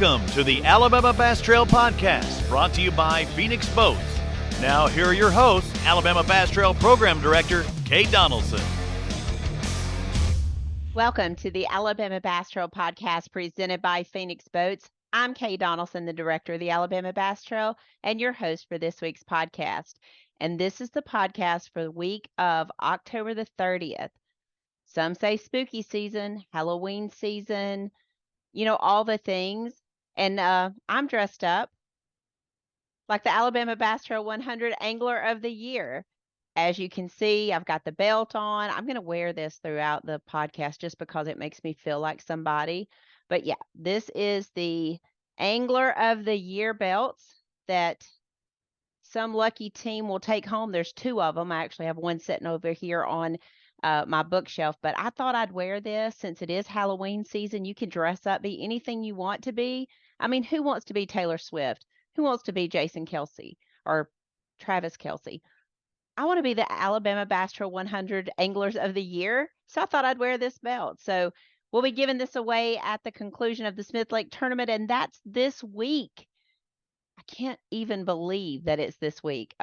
Welcome to the Alabama Bass Trail Podcast, brought to you by Phoenix Boats. Now, here are your hosts, Alabama Bass Trail Program Director, Kate Donaldson. Welcome to the Alabama Bass Trail Podcast presented by Phoenix Boats. I'm Kay Donaldson, the director of the Alabama Bass Trail, and your host for this week's podcast. And this is the podcast for the week of October the 30th. Some say spooky season, Halloween season, all the things. And I'm dressed up like the Alabama Bass Trail 100 Angler of the Year. As you can see, I've got the belt on. I'm going to wear this throughout the podcast just because it makes me feel like somebody. But yeah, this is the Angler of the Year belts that some lucky team will take home. There's two of them. I actually have one sitting over here on my bookshelf, but I thought I'd wear this since it is Halloween season. You can dress up, be anything you want to be. I mean, who wants to be Taylor Swift? Who wants to be Jason Kelsey or Travis Kelsey? I want to be the Alabama Bass Trail 100 Anglers of the Year, so I thought I'd wear this belt. So we'll be giving this away at the conclusion of the Smith Lake Tournament, and that's this week. I can't even believe that it's this week.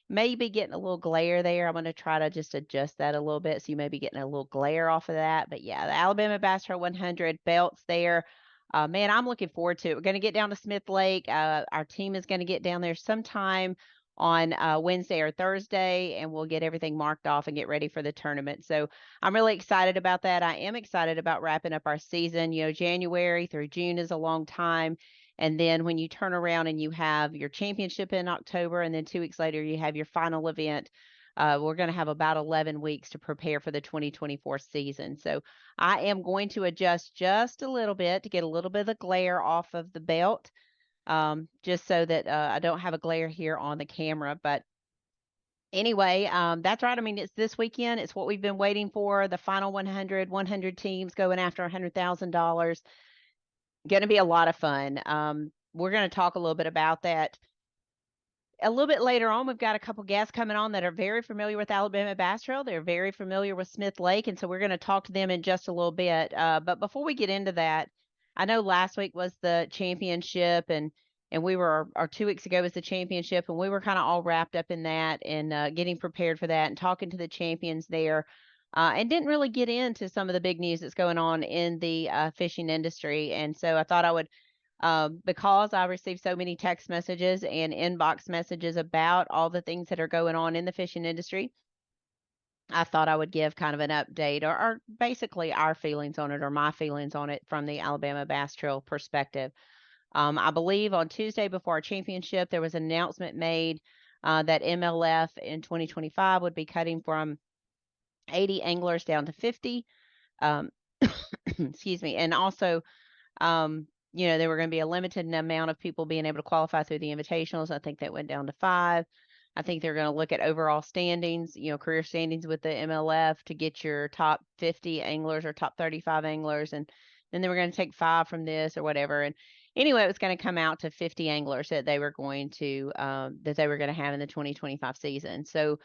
Maybe getting a little glare there. I'm going to try to just adjust that a little bit, so you may be getting a little glare off of that. But yeah, the Alabama Bass Trail 100 belts there. Man, I'm looking forward to it. We're going to get down to Smith Lake. Our team is going to get down there sometime on Wednesday or Thursday, and we'll get everything marked off and get ready for the tournament. So I'm really excited about that. I am excited about wrapping up our season. January through June is a long time. And then when you turn around and you have your championship in October, and then 2 weeks later, you have your final event, we're going to have about 11 weeks to prepare for the 2024 season. So I am going to adjust just a little bit to get a little bit of the glare off of the belt. Just so that I don't have a glare here on the camera. But anyway, that's right. I mean, it's this weekend. It's what we've been waiting for. The final 100 teams going after $100,000. Going to be a lot of fun. We're going to talk a little bit about that a little bit later on. We've got a couple guests coming on that are very familiar with Alabama Bass Trail. They're very familiar with Smith Lake. And so we're going to talk to them in just a little bit. But before we get into that, I know last week was the championship and we were, or 2 weeks ago was the championship, and we were kind of all wrapped up in that and getting prepared for that and talking to the champions there, and didn't really get into some of the big news that's going on in the fishing industry. And so I thought I would, because I received so many text messages and inbox messages about all the things that are going on in the fishing industry, I thought I would give kind of an update or basically our feelings on it, or my feelings on it from the Alabama Bass Trail perspective. I believe on Tuesday before our championship, there was an announcement made that MLF in 2025 would be cutting from 80 anglers down to 50. Excuse me. And also, there were going to be a limited amount of people being able to qualify through the invitationals. I think that went down to 5. I think they're going to look at overall standings, career standings with the MLF to get your top 50 anglers or top 35 anglers. And then they were going to take 5 from this or whatever. And anyway, it was going to come out to 50 anglers that they were going to have in the 2025 season. So,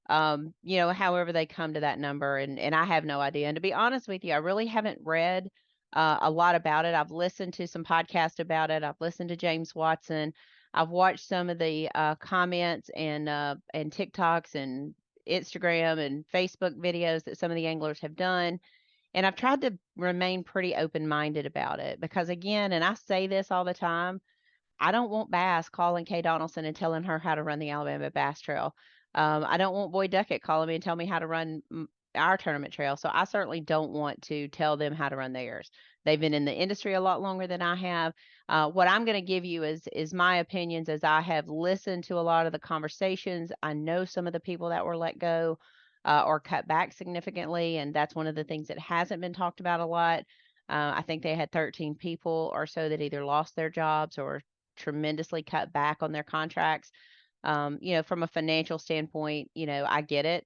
however they come to that number, and I have no idea. And to be honest with you, I really haven't read a lot about it. I've listened to some podcasts about it. I've listened to James Watson. I've watched some of the comments and TikToks and Instagram and Facebook videos that some of the anglers have done. And I've tried to remain pretty open-minded about it because, again, and I say this all the time, I don't want Bass calling Kay Donaldson and telling her how to run the Alabama Bass Trail. I don't want Boyd Duckett calling me and tell me how to run our tournament trail. So I certainly don't want to tell them how to run theirs. They've been in the industry a lot longer than I have. What I'm going to give you is my opinions as I have listened to a lot of the conversations. I know some of the people that were let go or cut back significantly, and that's one of the things that hasn't been talked about a lot. I think they had 13 people or so that either lost their jobs or tremendously cut back on their contracts. From a financial standpoint, I get it.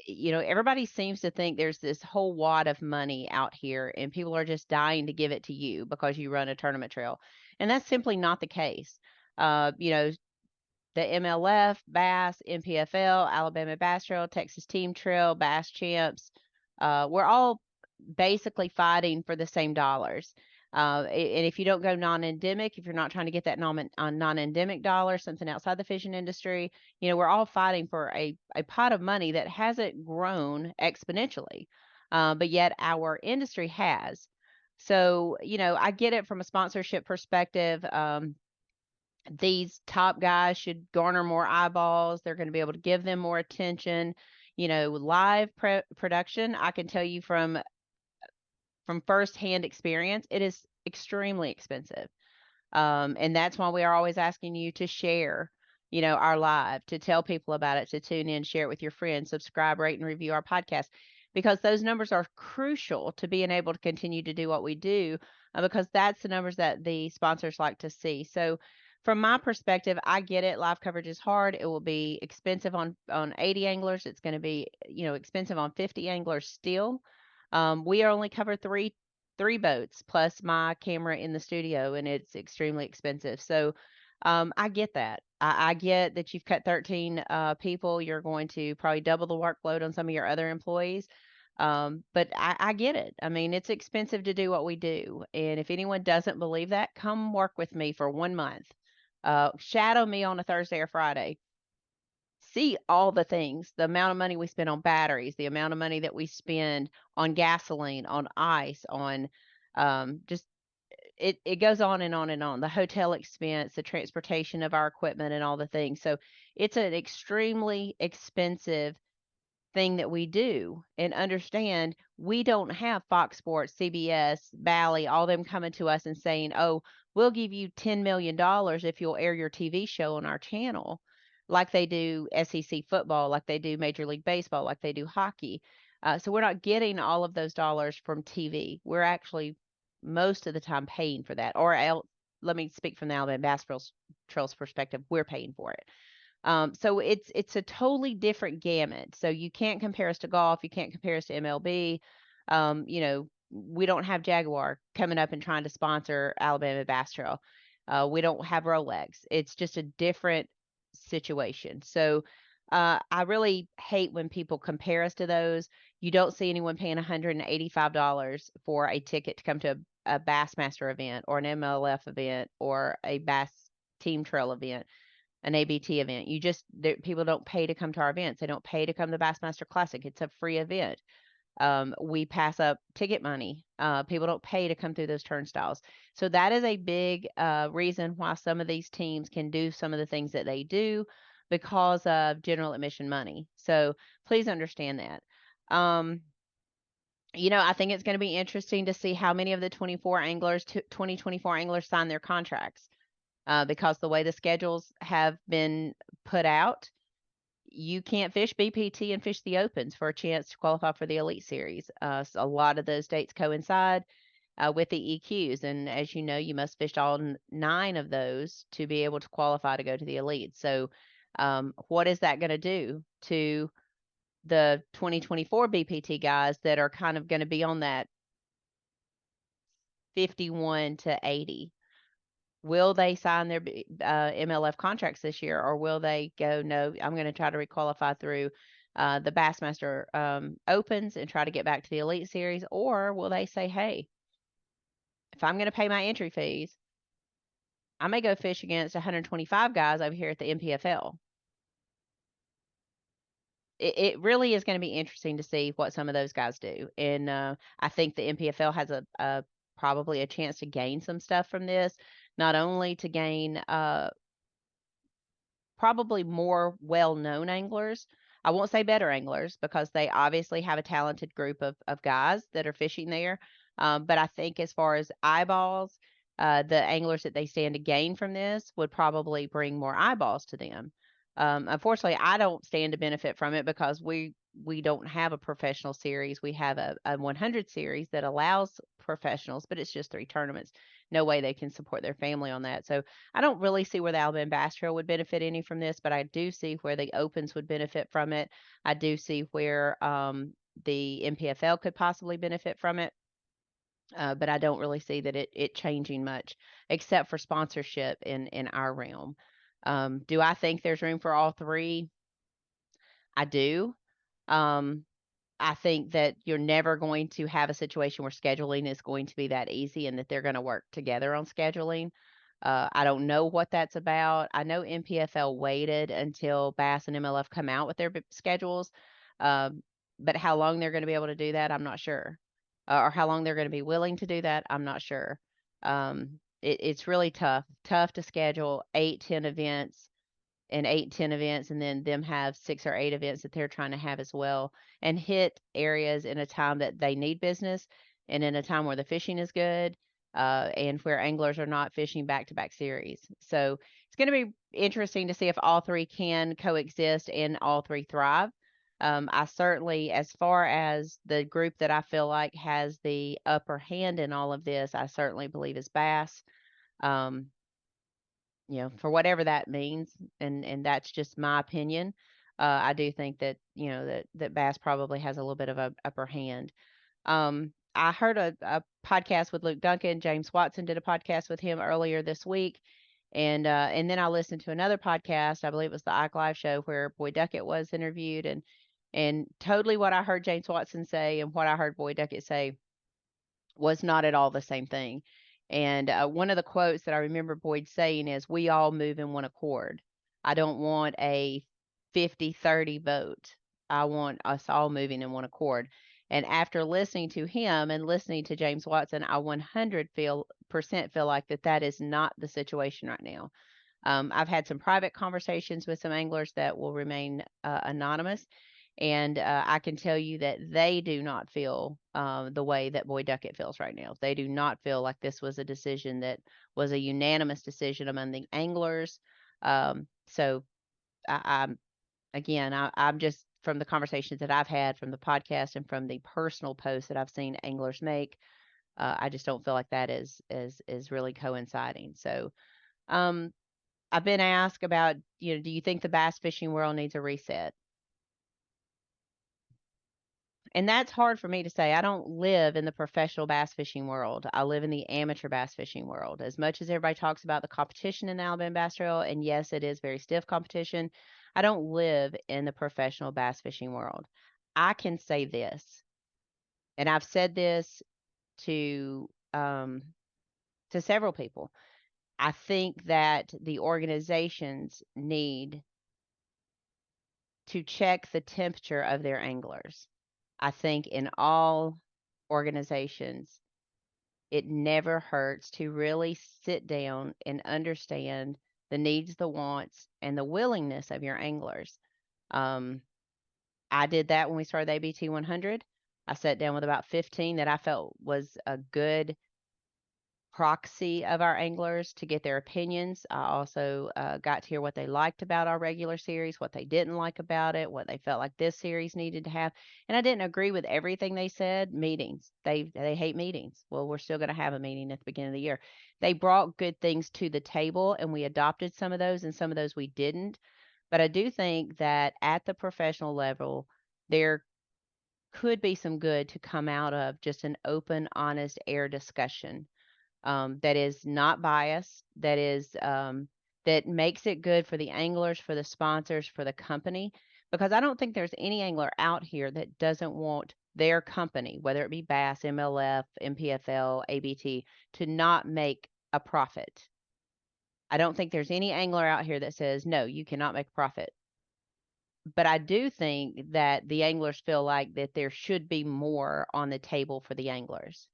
Everybody seems to think there's this whole wad of money out here and people are just dying to give it to you because you run a tournament trail. And that's simply not the case. The MLF, Bass, NPFL, Alabama Bass Trail, Texas Team Trail, Bass Champs, we're all basically fighting for the same dollars. And if you don't go non-endemic, if you're not trying to get that non-endemic dollar, something outside the fishing industry, we're all fighting for a pot of money that hasn't grown exponentially, but yet our industry has. So, I get it from a sponsorship perspective. These top guys should garner more eyeballs. They're going to be able to give them more attention. Live production, I can tell you from firsthand experience, it is extremely expensive. And that's why we are always asking you to share, our live, to tell people about it, to tune in, share it with your friends, subscribe, rate, and review our podcast, because those numbers are crucial to being able to continue to do what we do, because that's the numbers that the sponsors like to see. So, from my perspective, I get it. Live coverage is hard. It will be expensive on 80 anglers. It's going to be, expensive on 50 anglers still. We only cover three boats plus my camera in the studio, and it's extremely expensive. So I get that. I get that you've cut 13 people. You're going to probably double the workload on some of your other employees. But I get it. I mean, it's expensive to do what we do. And if anyone doesn't believe that, come work with me for 1 month. Shadow me on a Thursday or Friday. See all the things, the amount of money we spend on batteries, the amount of money that we spend on gasoline, on ice, on just it goes on and on and on. The hotel expense, the transportation of our equipment, and all the things. So it's an extremely expensive thing that we do. And understand, we don't have Fox Sports, CBS, Bally, all them coming to us and saying, "Oh, we'll give you $10 million if you'll air your TV show on our channel," like they do SEC football, like they do Major League Baseball, like they do hockey. So we're not getting all of those dollars from TV. We're actually most of the time paying for that. Or else, let me speak from the Alabama Bass Trail's perspective, we're paying for it. So it's a totally different gamut. So you can't compare us to golf. You can't compare us to MLB. We don't have Jaguar coming up and trying to sponsor Alabama Bass Trail. We don't have Rolex. It's just a different situation. So I really hate when people compare us to those. You don't see anyone paying $185 for a ticket to come to a Bassmaster event or an MLF event or a Bass Team Trail event, an ABT event. People don't pay to come to our events. They don't pay to come to Bassmaster Classic. It's a free event. We pass up ticket money. People don't pay to come through those turnstiles. So that is a big reason why some of these teams can do some of the things that they do, because of general admission money. So please understand that. I think it's going to be interesting to see how many of the 2024 anglers sign their contracts, because the way the schedules have been put out, you can't fish BPT and fish the Opens for a chance to qualify for the Elite Series. So a lot of those dates coincide with the EQs. And as you know, you must fish all 9 of those to be able to qualify to go to the Elite. So what is that going to do to the 2024 BPT guys that are kind of going to be on that 51 to 80? Will they sign their MLF contracts this year, or will they go, "No, I'm going to try to requalify through the Bassmaster Opens and try to get back to the Elite Series"? Or will they say, "Hey, if I'm going to pay my entry fees, I may go fish against 125 guys over here at the MPFL"? It really is going to be interesting to see what some of those guys do. And I think the MPFL has probably a chance to gain some stuff from this, not only to gain probably more well-known anglers. I won't say better anglers, because they obviously have a talented group of guys that are fishing there. But I think as far as eyeballs, the anglers that they stand to gain from this would probably bring more eyeballs to them. Unfortunately, I don't stand to benefit from it, because we don't have a professional series. We have a 100 series that allows professionals, but it's just 3 tournaments. No way they can support their family on that. So I don't really see where the Alabama Bass Trail would benefit any from this, but I do see where the Opens would benefit from it. I do see where the MPFL could possibly benefit from it. But I don't really see that it changing much, except for sponsorship in our realm. Do I think there's room for all 3? I do. Um, I think that you're never going to have a situation where scheduling is going to be that easy and that they're going to work together on scheduling. I don't know what that's about. I know NPFL waited until Bass and MLF come out with their schedules, um, but how long they're going to be able to do that, I'm not sure. Or how long they're going to be willing to do that, I'm not sure. It's really tough to schedule 8, 10 events and 8, 10 events, and then them have 6 or 8 events that they're trying to have as well, and hit areas in a time that they need business and in a time where the fishing is good, and where anglers are not fishing back to back series. So it's going to be interesting to see if all three can coexist and all three thrive. I certainly, as far as the group that I feel like has the upper hand in all of this, I certainly believe is Bass. Um, for whatever that means, and that's just my opinion. I do think that that Bass probably has a little bit of a upper hand. I heard a podcast with Luke Duncan. James Watson did a podcast with him earlier this week, and then I listened to another podcast. I believe it was the Ike Live show where Boyd Duckett was interviewed, and totally what I heard James Watson say and what I heard Boyd Duckett say was not at all the same thing. And one of the quotes that I remember Boyd saying is, "We all move in one accord. I don't want a 50-30 vote. I want us all moving in one accord." And after listening to him and listening to James Watson, I 100% feel like that is not the situation right now. I've had some private conversations with some anglers that will remain anonymous, and I can tell you that they do not feel the way that Boyd Duckett feels right now. They do not feel like this was a decision that was a unanimous decision among the anglers. So I'm again, I'm just from the conversations that I've had from the podcast and from the personal posts that I've seen anglers make. I just don't feel like that is really coinciding. So um, I've been asked about, do you think the bass fishing world needs a reset? And that's hard for me to say. I don't live in the professional bass fishing world. I live in the amateur bass fishing world. As much as everybody talks about the competition in the Alabama Bass Trail, and yes, it is very stiff competition, I don't live in the professional bass fishing world. I can say this, and I've said this to several people. I think that the organizations need to check the temperature of their anglers. I think in all organizations, it never hurts to really sit down and understand the needs, the wants, and the willingness of your anglers. Um, I did that when we started the ABT 100. I sat down with about 15 that I felt was a good proxy of our anglers to get their opinions. I also got to hear what they liked about our regular series, what they didn't like about it, what they felt like this series needed to have. And I didn't agree with everything they said. Meetings, they hate meetings. Well, we're still going to have a meeting at the beginning of the year. They brought good things to the table, and we adopted some of those, and some of those we didn't. But I do think that at the professional level, there could be some good to come out of just an open, honest, air discussion that is not biased, that makes it good for the anglers, for the sponsors, for the company, because I don't think there's any angler out here that doesn't want their company, whether it be Bass, MLF, MPFL, ABT, to not make a profit. I don't think there's any angler out here that says, no, you cannot make a profit. But I do think that the anglers feel like that there should be more on the table for the anglers.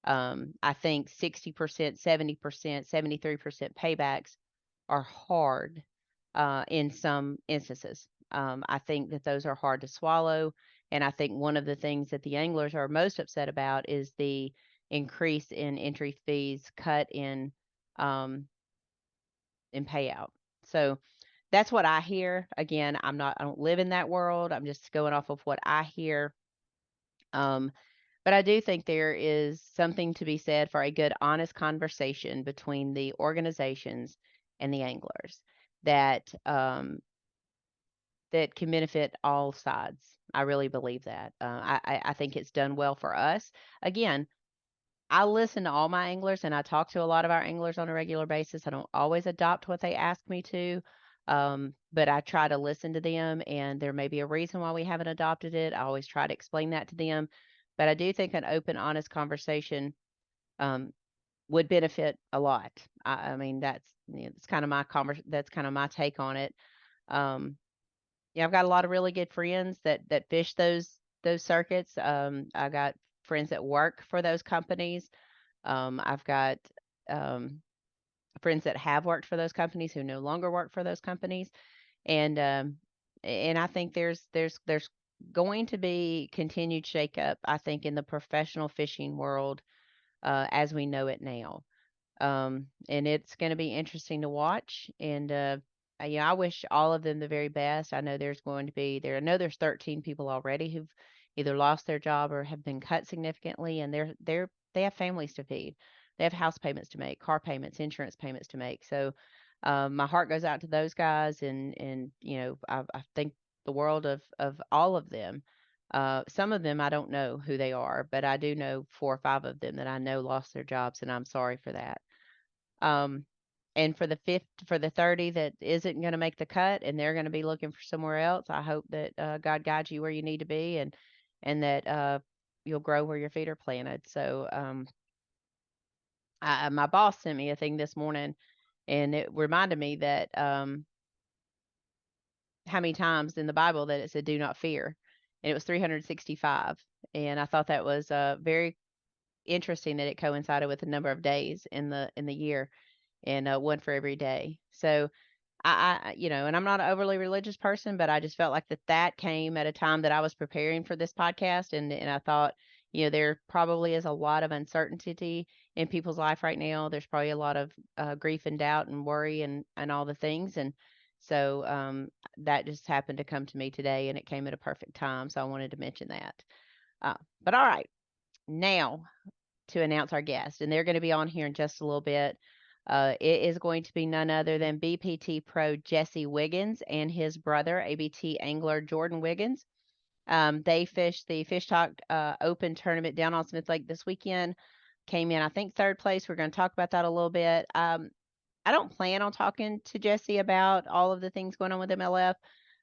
I think 60%, 70%, 73% paybacks are hard in some instances. I think that those are hard to swallow. And I think one of the things that the anglers are most upset about is the increase in entry fees cut in payout. So that's what I hear. Again, I don't live in that world. I'm just going off of what I hear. Um, but I do think there is something to be said for a good, honest conversation between the organizations and the anglers that that can benefit all sides. I really believe that. I think it's done well for us. Again, I listen to all my anglers and I talk to a lot of our anglers on a regular basis. I don't always adopt what they ask me to. But I try to listen to them, and there may be a reason why we haven't adopted it. I always try to explain that to them. But I do think an open, honest conversation would benefit a lot. I mean, it's kind of that's kind of my take on it. Um, yeah, I've got a lot of really good friends that fish those circuits. I got friends that work for those companies. I've got um, friends that have worked for those companies who no longer work for those companies, and I think there's going to be continued shakeup. I think in the professional fishing world as we know it now. And it's going to be interesting to watch. And I wish all of them the very best. I know I know there's 13 people already who've either lost their job or have been cut significantly, and they have families to feed. They have house payments to make, car payments, insurance payments to make. So my heart goes out to those guys, and I think the world of all of them. Some of them I don't know who they are, but I do know 4 or 5 of them that I know lost their jobs, and I'm sorry for that. Um, and for the 30 that isn't going to make the cut and they're going to be looking for somewhere else, I hope that God guides you where you need to be, and that you'll grow where your feet are planted. So my boss sent me a thing this morning, and it reminded me that how many times in the Bible that it said "do not fear," and it was 365, and I thought that was very interesting that it coincided with the number of days in the year, and one for every day. So and I'm not an overly religious person, but I just felt like that came at a time that I was preparing for this podcast, and I thought, there probably is a lot of uncertainty in people's life right now. There's probably a lot of grief and doubt and worry and all the things, and so that just happened to come to me today, and it came at a perfect time. So I wanted to mention that. But all right, now to announce our guest, and they're going to be on here in just a little bit. It is going to be none other than BPT pro Jesse Wiggins and his brother, ABT angler Jordan Wiggins. They fished the Fish Talk Open tournament down on Smith Lake this weekend. Came in, I think, third place. We're going to talk about that a little bit. I don't plan on talking to Jesse about all of the things going on with MLF.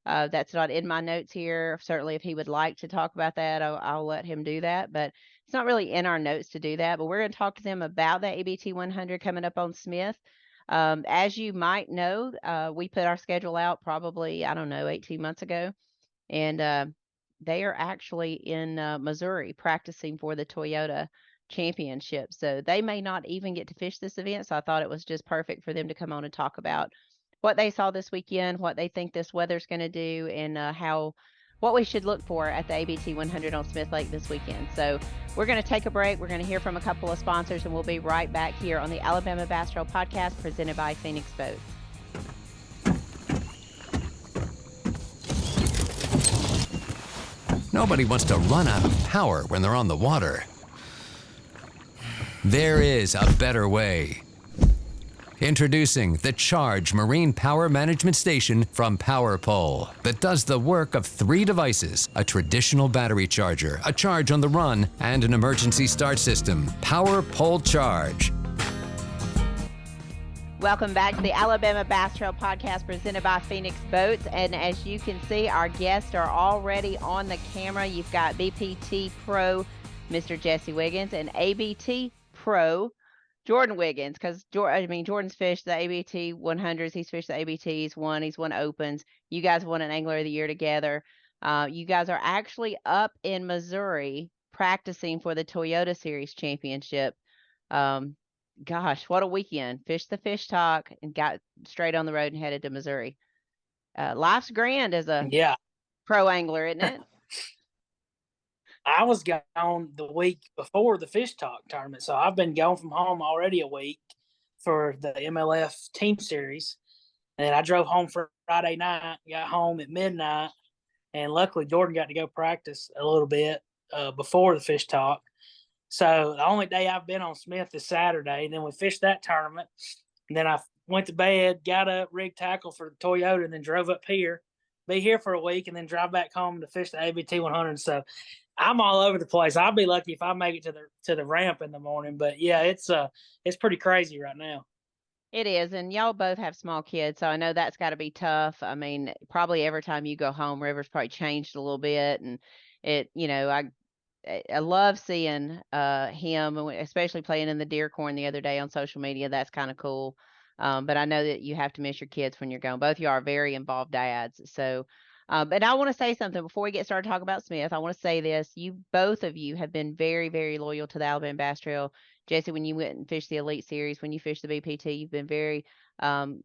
That's not in my notes here. Certainly, if he would like to talk about that, I'll let him do that. But it's not really in our notes to do that. But we're going to talk to them about the ABT 100 coming up on Smith. As you might know, we put our schedule out probably, I don't know, 18 months ago. And they are actually in Missouri practicing for the Toyota Championship. So they may not even get to fish this event. So I thought it was just perfect for them to come on and talk about what they saw this weekend, what they think this weather's going to do, and what we should look for at the ABT 100 on Smith Lake this weekend. So we're going to take a break. We're going to hear from a couple of sponsors, and we'll be right back here on the Alabama Bass Trail Podcast presented by Phoenix Boats. Nobody wants to run out of power when they're on the water. There is a better way. Introducing the Charge Marine Power Management Station from PowerPole that does the work of 3 devices: a traditional battery charger, a charge on the run, and an emergency start system. PowerPole Charge. Welcome back to the Alabama Bass Trail Podcast presented by Phoenix Boats. And as you can see, our guests are already on the camera. You've got BPT Pro, Mr. Jesse Wiggins, and ABT Pro, Jordan Wiggins. Because, Jordan's fished the ABT 100s. He's fished the ABTs. He's won Opens. You guys won an Angler of the Year together. You guys are actually up in Missouri practicing for the Toyota Series Championship. Gosh, what a weekend. Fished the Fish Talk and got straight on the road and headed to Missouri. Life's grand as a pro angler, isn't it? I was gone the week before the Fish Talk tournament, so I've been gone from home already a week for the MLF team series. And I drove home Friday night, got home at midnight, and luckily Jordan got to go practice a little bit before the Fish Talk. So the only day I've been on Smith is Saturday. And then we fished that tournament. And then I went to bed, got up, rigged tackle for the Toyota, and then drove up here, be here for a week, and then drive back home to fish the ABT 100. So I'm all over the place. I'll be lucky if I make it to the ramp in the morning. But yeah, it's pretty crazy right now. It is, and y'all both have small kids, so I know that's got to be tough. I mean, probably every time you go home, River's probably changed a little bit, and I love seeing him, especially playing in the deer corn the other day on social media. That's kind of cool. But I know that you have to miss your kids when you're gone. Both of you are very involved dads. So, but I want to say something before we get started talking about Smith. I want to say this: both of you have been very, very loyal to the Alabama Bass Trail. Jesse, when you went and fished the Elite Series, when you fished the BPT, you've been very um,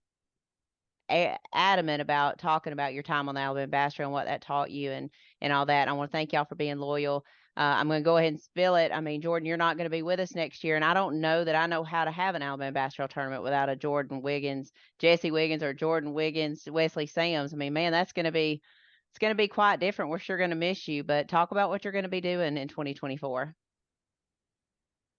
adamant about talking about your time on the Alabama Bass Trail and what that taught you and all that. I want to thank y'all for being loyal. I'm going to go ahead and spill it. I mean, Jordan, you're not going to be with us next year, and I don't know that I know how to have an Alabama Bass Trail tournament without a Jordan Wiggins, Jesse Wiggins, or Jordan Wiggins, Wesley Sams. I mean, man, it's going to be quite different. We're sure going to miss you, but talk about what you're going to be doing in 2024.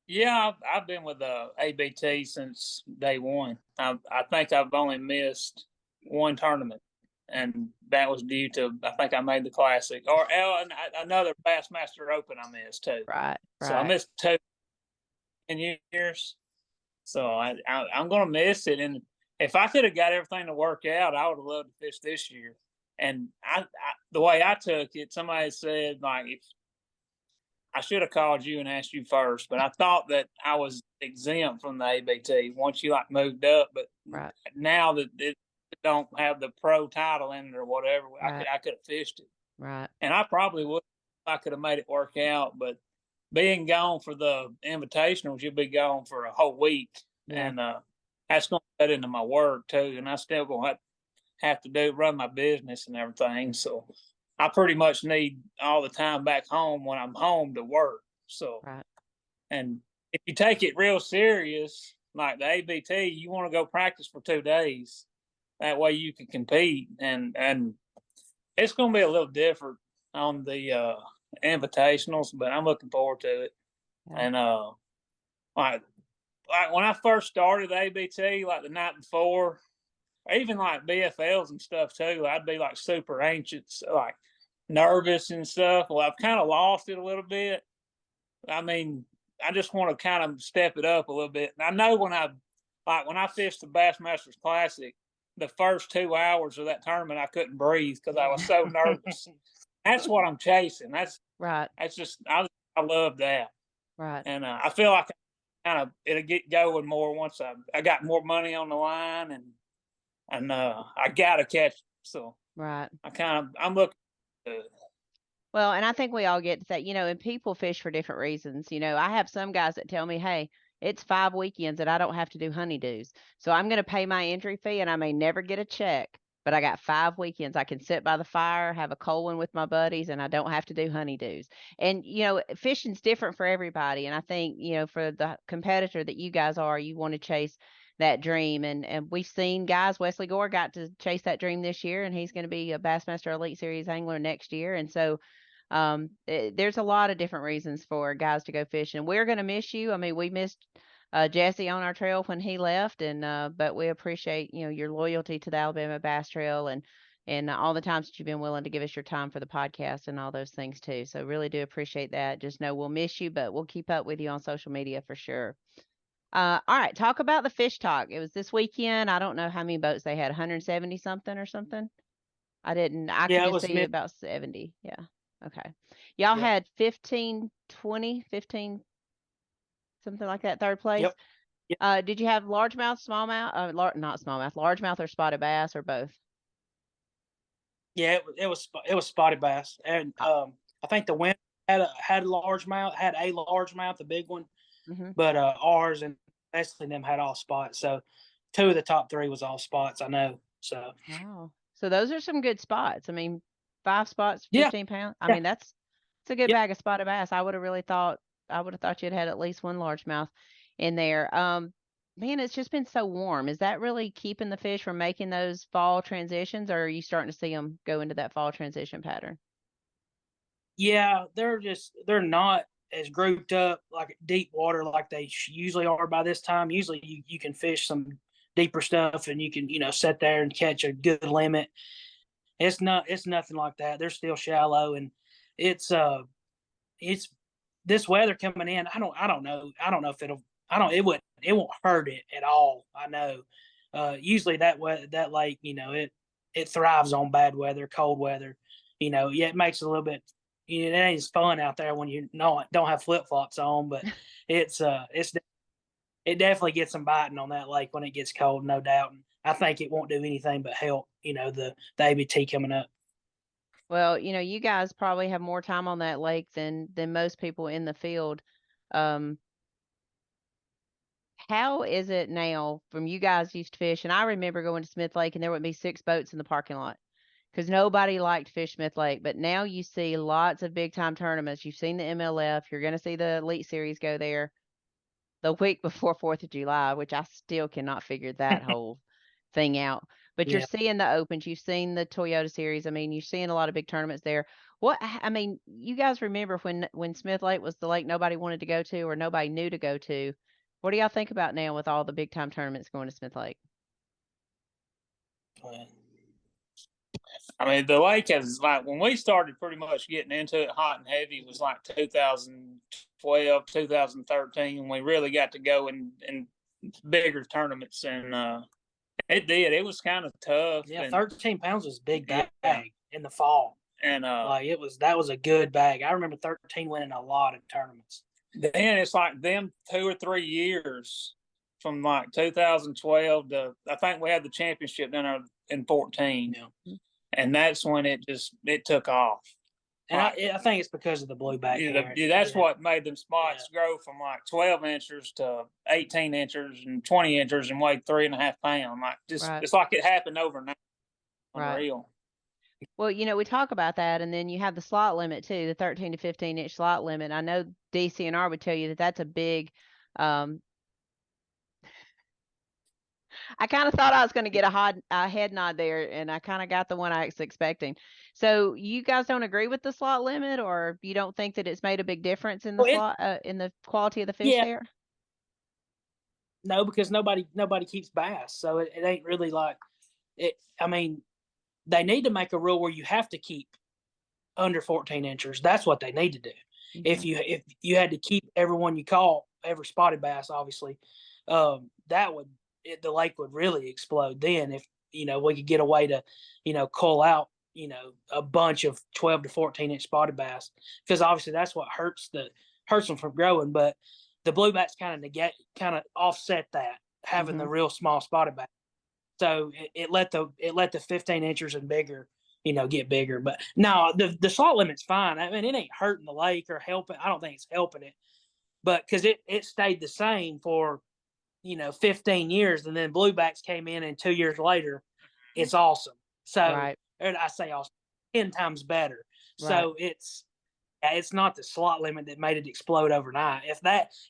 Yeah, I've been with ABT since day one. I think I've only missed one tournament, and that was due to I think I made the Classic or another Bassmaster Open I missed too. Right, So I right. missed 2 in years. So I'm going to miss it. And if I could have got everything to work out, I would have loved to fish this year. And the way I took it, somebody said like if I should have called you and asked you first, but I thought that I was exempt from the ABT once you like moved up. But Right. now that it don't have the pro title in it or whatever, Right. I could have fished it, Right. and I probably would if I could have made it work out. But being gone for the invitationals, you'll be gone for a whole week, Yeah. and that's going to cut into my work too. And I still going to have to run my business and everything. So I pretty much need all the time back home when I'm home to work. So, Right. and if you take it real serious, like the ABT, you want to go practice for 2 days. That way you can compete, and it's going to be a little different on the invitationals, but I'm looking forward to it. Yeah. And like when I first started ABT, like the night before, even like BFLs and stuff too, I'd be like super anxious, like nervous and stuff. Well, I've kind of lost it a little bit. I mean, I just want to kind of step it up a little bit. And I know when I fished the Bassmasters Classic, the first 2 hours of that tournament, I couldn't breathe because I was so nervous. That's what I'm chasing. That's just I love that. Right. And I feel like it'll get going more once I got more money on the line and I gotta catch it. So Right. I'm looking. Well, and I think we all get to that, and people fish for different reasons. I have some guys that tell me, hey, it's 5 weekends that I don't have to do honeydews. So I'm going to pay my entry fee and I may never get a check, but I got 5 weekends. I can sit by the fire, have a cold one with my buddies, and I don't have to do honeydews. And, fishing's different for everybody. And I think, for the competitor that you guys are, you want to chase that dream. And we've seen guys, Wesley Gore got to chase that dream this year, and he's going to be a Bassmaster Elite Series angler next year. And so, there's a lot of different reasons for guys to go fishing. We're going to miss you. I mean, we missed Jesse on our trail when he left, and but we appreciate your loyalty to the Alabama Bass Trail and all the times that you've been willing to give us your time for the podcast and all those things too. So really do appreciate that. Just know we'll miss you, but we'll keep up with you on social media for sure. All right, talk about the fish talk. It was this weekend. I don't know how many boats they had, 170 something or something. I could Yeah, it just was see about 70. Yeah. Okay. Y'all Yep. had 15, 20, 15, something like that, third place. Yep. Did you have largemouth, smallmouth, not smallmouth, largemouth or spotted bass or both? Yeah, it was spotted bass, and I think the winner had a largemouth, the big one, but ours and basically them had all spots. So 2 of the top 3 was all spots. I know. So Wow. So those are some good spots. I mean, 5 spots, yeah, 15 pounds. I yeah, mean, it's a good yeah. bag of spotted bass. I would have thought you'd had at least one largemouth in there. Man, it's just been so warm. Is that really keeping the fish from making those fall transitions, or are you starting to see them go into that fall transition pattern? Yeah, they're not as grouped up like deep water like they usually are by this time. Usually you can fish some deeper stuff and you can sit there and catch a good limit. It's nothing like that. They're still shallow, and it's this weather coming in. I don't know if it won't hurt it at all. I know. Usually that lake, it thrives on bad weather, cold weather. Yeah, it makes it a little bit. It ain't as fun out there when you don't have flip flops on, but it definitely gets some biting on that lake when it gets cold, no doubt. And I think it won't do anything but help. The ABT coming up. Well, you guys probably have more time on that lake than most people in the field. Um, how is it now from you guys used to fish? And I remember going to Smith Lake and there would be 6 boats in the parking lot because nobody liked Fish Smith Lake. But now you see lots of big time tournaments. You've seen the MLF. You're going to see the Elite Series go there the week before 4th of July, which I still cannot figure that whole thing out. But you're Yeah. seeing the Opens, you've seen the Toyota Series. I mean, you're seeing a lot of big tournaments there. You guys remember when Smith Lake was the lake nobody wanted to go to or nobody knew to go to? What do y'all think about now with all the big time tournaments going to Smith Lake? I mean, the lake has, like, when we started pretty much getting into it hot and heavy, it was like 2012, 2013, when we really got to go in bigger tournaments. And it did. It was kind of tough. Yeah, and 13 pounds was a big bag in the fall. And that was a good bag. I remember 13 winning a lot of tournaments. Then it's like them 2 or 3 years from like 2012 to, I think we had the championship then in 14. Yeah. And that's when it took off. And I think it's because of the blueback. That's what made them spots grow from like 12 inches to 18 inches and 20 inches and weighed 3.5 pounds. Like It's like it happened overnight. Unreal. Well, we talk about that, and then you have the slot limit too, the 13 to 15 inch slot limit. I know DCNR would tell you that that's a big. I kind of thought I was going to get a head nod there, and I kind of got the one I was expecting. So you guys don't agree with the slot limit, or you don't think that it's made a big difference in the slot in the quality of the fish there? No, because nobody keeps bass, so it ain't really like it. I mean, they need to make a rule where you have to keep under 14 inches. That's what they need to do. Mm-hmm. If you had to keep everyone you caught, every spotted bass, obviously, the lake would really explode. Then if we could get a way to cull out a bunch of 12 to 14 inch spotted bass, because obviously that's what hurts them from growing. But the bluebacks kind of offset that, having the real small spotted bass. So it let the 15 inchers and bigger get bigger. But no, the slot limit's fine. I mean, it ain't hurting the lake or helping. I don't think it's helping it, but because it stayed the same for 15 years, and then bluebacks came in, and 2 years later it's awesome. So I say awesome, 10 times better. So it's not the slot limit that made it explode overnight.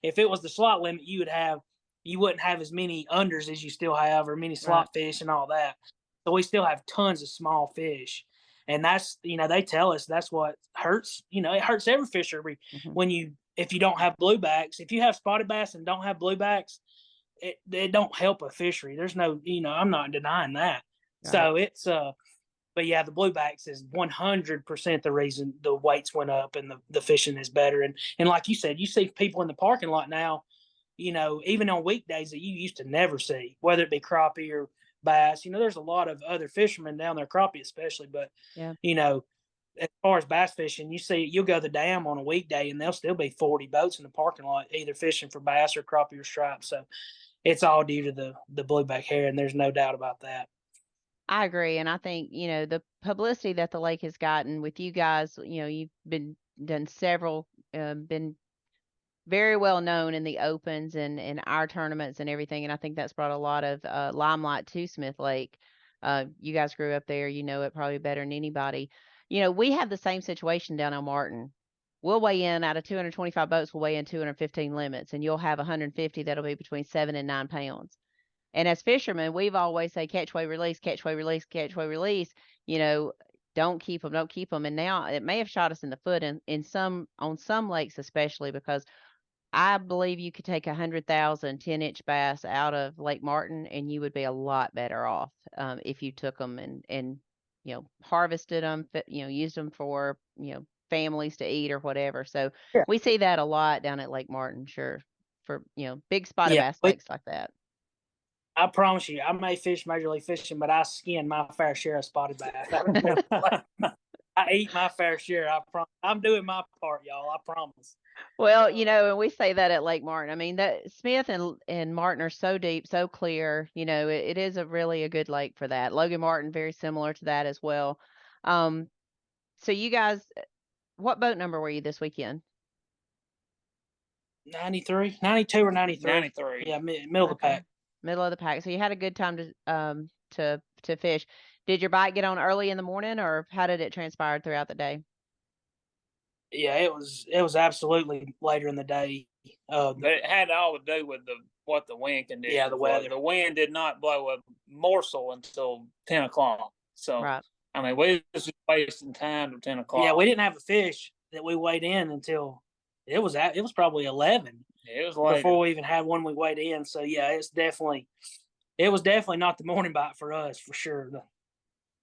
If it was the slot limit, you wouldn't have as many unders as you still have, or many slot fish and all that. So we still have tons of small fish, and that's they tell us that's what hurts. It hurts every fishery if you don't have bluebacks. If you have spotted bass and don't have bluebacks, it don't help a fishery. There's no, I'm not denying that. Right. So it's but yeah, the bluebacks is 100% the reason the weights went up and the fishing is better. And like you said, you see people in the parking lot now, even on weekdays that you used to never see, whether it be crappie or bass. There's a lot of other fishermen down there, crappie especially, but as far as bass fishing, you'll go to the dam on a weekday and there'll still be 40 boats in the parking lot, either fishing for bass or crappie or stripes. So it's all due to the blueback herring. There's no doubt about that. I agree. And I think, the publicity that the lake has gotten with you guys, you've done several, been very well known in the opens and in our tournaments and everything. And I think that's brought a lot of limelight to Smith Lake. You guys grew up there, it probably better than anybody. We have the same situation down on Martin. We'll weigh in out of 225 boats, we'll weigh in 215 limits, and you'll have 150 that'll be between 7 and 9 pounds. And as fishermen, we've always say catch, weigh, release, catch, weigh, release, catch, weigh, release. Don't keep them. And now it may have shot us in the foot on some lakes, especially because I believe you could take 100,000 10-inch bass out of Lake Martin, and you would be a lot better off if you took them and harvested them, used them for families to eat or whatever. So we see that a lot down at Lake Martin. Sure. for big spotted bass lakes like that. I promise you, I may fish Major League Fishing, but I skin my fair share of spotted bass. I eat my fair share. I promise. I'm doing my part, y'all. I promise. Well, and we say that at Lake Martin. I mean, that Smith and Martin are so deep, so clear. It is really a good lake for that. Logan Martin, very similar to that as well. So you guys, what boat number were you this weekend? 93, 92 or 93. 93. Yeah, middle of the pack. Middle of the pack. So you had a good time to fish. Did your bite get on early in the morning, or how did it transpire throughout the day? Yeah, it was absolutely later in the day. But it had all to do with what the wind conditions. Yeah, the weather. The wind did not blow a morsel until 10 o'clock. So, right. I mean, we was just wasting time till 10 o'clock. Yeah, we didn't have a fish that we weighed in until it was probably 11. It was later. Before we even had one we weighed in. So yeah, it was definitely not the morning bite for us, for sure.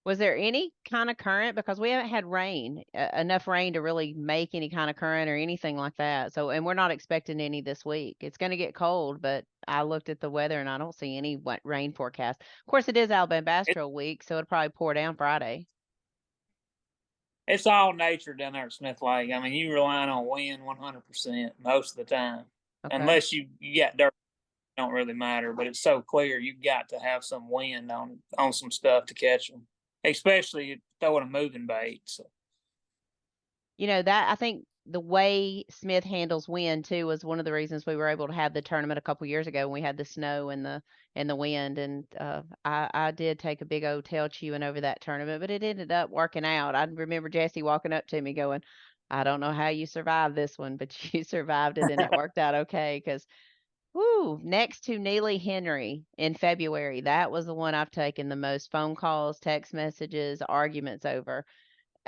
Was there any kind of current? Because we haven't had rain, enough rain to really make any kind of current or anything like that. So, and we're not expecting any this week. It's going to get cold, but I looked at the weather and I don't see any rain forecast. Of course, it is Alabama Bass Trail week, so it'll probably pour down Friday. It's all nature down there at Smith Lake. I mean, you relying on wind 100% most of the time. Okay. Unless you got dirt, it don't really matter. But it's so clear, you got to have some wind on some stuff to catch them, especially throwing a moving bait. So. That I think the way Smith handles wind too was one of the reasons we were able to have the tournament a couple years ago when we had the snow and the wind. And I did take a big old tail chewing over that tournament, but it ended up working out. I remember Jesse walking up to me going, "I don't know how you survived this one, but you survived it, and it worked out okay." Because, next to Neely Henry in February, that was the one I've taken the most phone calls, text messages, arguments over.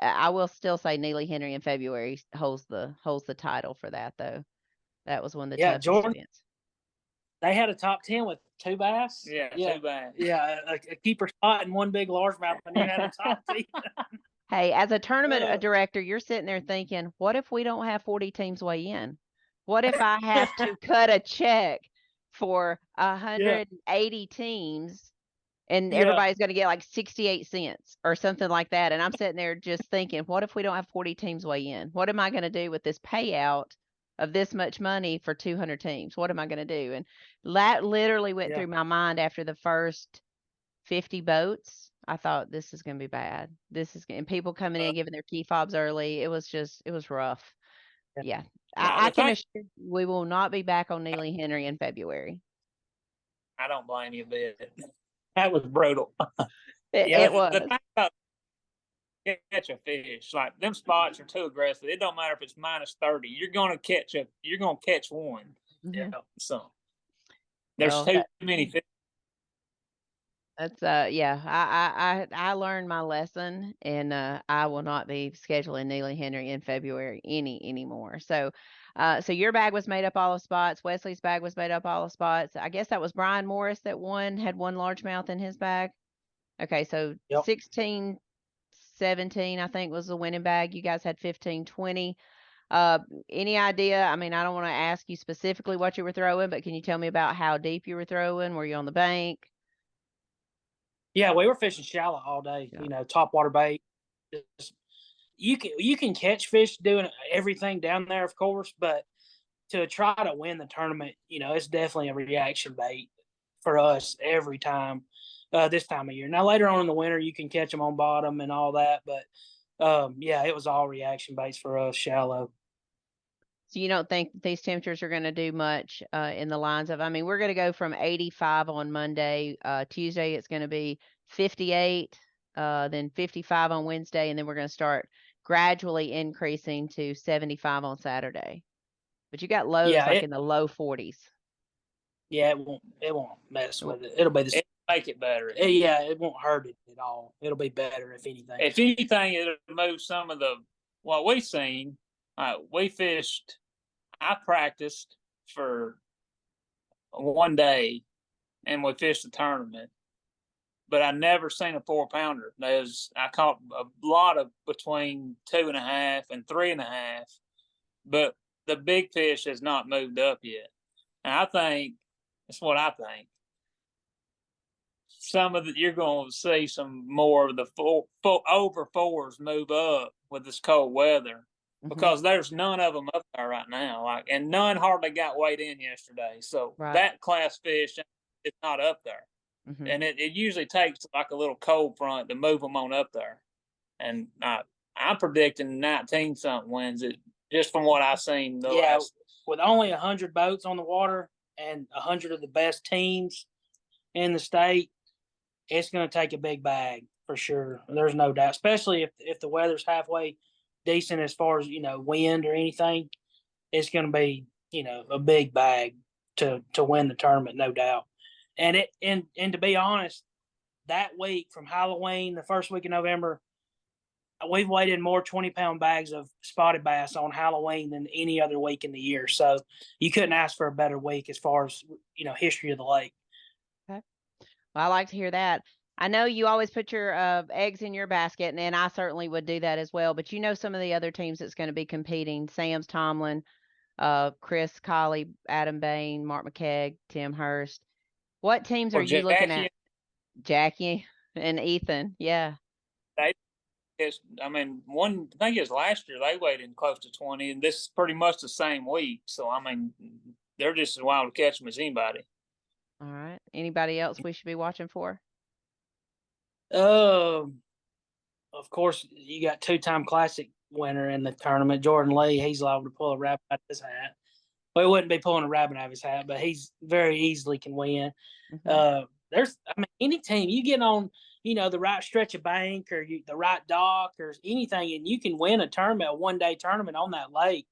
I will still say Neely Henry in February holds the title for that, though. That was one of the toughest Jordan, events. They had a top 10 with 2 bass. Yeah, 2 bass. Yeah, a keeper spot and one big largemouth, and you had a top 10. Hey, as a tournament director, you're sitting there thinking, what if we don't have 40 teams weigh in? What if I have to cut a check for 180 teams and everybody's going to get like 68 cents or something like that? And I'm sitting there just thinking, what if we don't have 40 teams weigh in? What am I going to do with this payout of this much money for 200 teams? What am I going to do? And that literally went through my mind after the first 50 boats. I thought, this is going to be bad. And people coming in, giving their key fobs early. It was rough. Yeah. I can assure we will not be back on Neely Henry in February. I don't blame you a bit. That was brutal. It was. The thing about catch a fish, like them spots are too aggressive. It don't matter if it's minus 30. You're gonna catch one. Mm-hmm. Yeah. So there's too many fish. That's I learned my lesson, and I will not be scheduling Neely Henry in February anymore. So your bag was made up all of spots. Wesley's bag was made up all of spots. I guess that was Brian Morris that had one largemouth in his bag. Okay, so 16, 17, I think was the winning bag. You guys had 15, 20. Any idea? I mean, I don't want to ask you specifically what you were throwing, but can you tell me about how deep you were throwing? Were you on the bank? Yeah, we were fishing shallow all day. Yeah. Top water bait. You can catch fish doing everything down there, of course, but to try to win the tournament, it's definitely a reaction bait for us every time. This time of year. Now later on in the winter, you can catch them on bottom and all that, but it was all reaction baits for us, shallow. So you don't think these temperatures are going to do much in the lines of, I mean, we're going to go from 85 on Monday. Tuesday, it's going to be 58, then 55 on Wednesday, and then we're going to start gradually increasing to 75 on Saturday. But you got lows in the low 40s. Yeah, it won't mess with it. It'll be the same. Make it better. It won't hurt it at all. It'll be better if anything. If anything, it'll move some of what we seen. We fished. I practiced for one day, and we fished the tournament. But I never seen a 4-pounder. I caught a lot of between 2.5 and 3.5, but the big fish has not moved up yet. And I think that's what I think. You're going to see some more of the over fours move up with this cold weather because there's none of them up there right now. And none hardly got weighed in yesterday. So that class fish is not up there. And it usually takes like a little cold front to move them on up there. And I'm predicting 19 something wins it just from what I've seen. With only 100 boats on the water and 100 of the best teams in the state, it's going to take a big bag for sure. There's no doubt, especially if the weather's halfway decent as far as, wind or anything, it's going to be, a big bag to win the tournament, no doubt. And to be honest, that week from Halloween, the first week of November, we've weighed in more 20-pound bags of spotted bass on Halloween than any other week in the year. So you couldn't ask for a better week as far as, history of the lake. Okay. Well, I like to hear that. I know you always put your eggs in your basket, and I certainly would do that as well. But some of the other teams that's going to be competing: Sam's Tomlin, Chris Colley, Adam Bain, Mark McKegg, Tim Hurst. What teams are you looking at? Jackie and Ethan, yeah. I think it was last year they weighed in close to 20, and this is pretty much the same week. So they're just as wild to catch them as anybody. All right. Anybody else we should be watching for? Of course, you got two-time Classic winner in the tournament, Jordan Lee. He's liable to pull a rabbit out of his hat. Well, he wouldn't be pulling a rabbit out of his hat, but he's very easily can win. Any team you get on, the right stretch of bank or the right dock or anything, and you can win a tournament, a one-day tournament on that lake,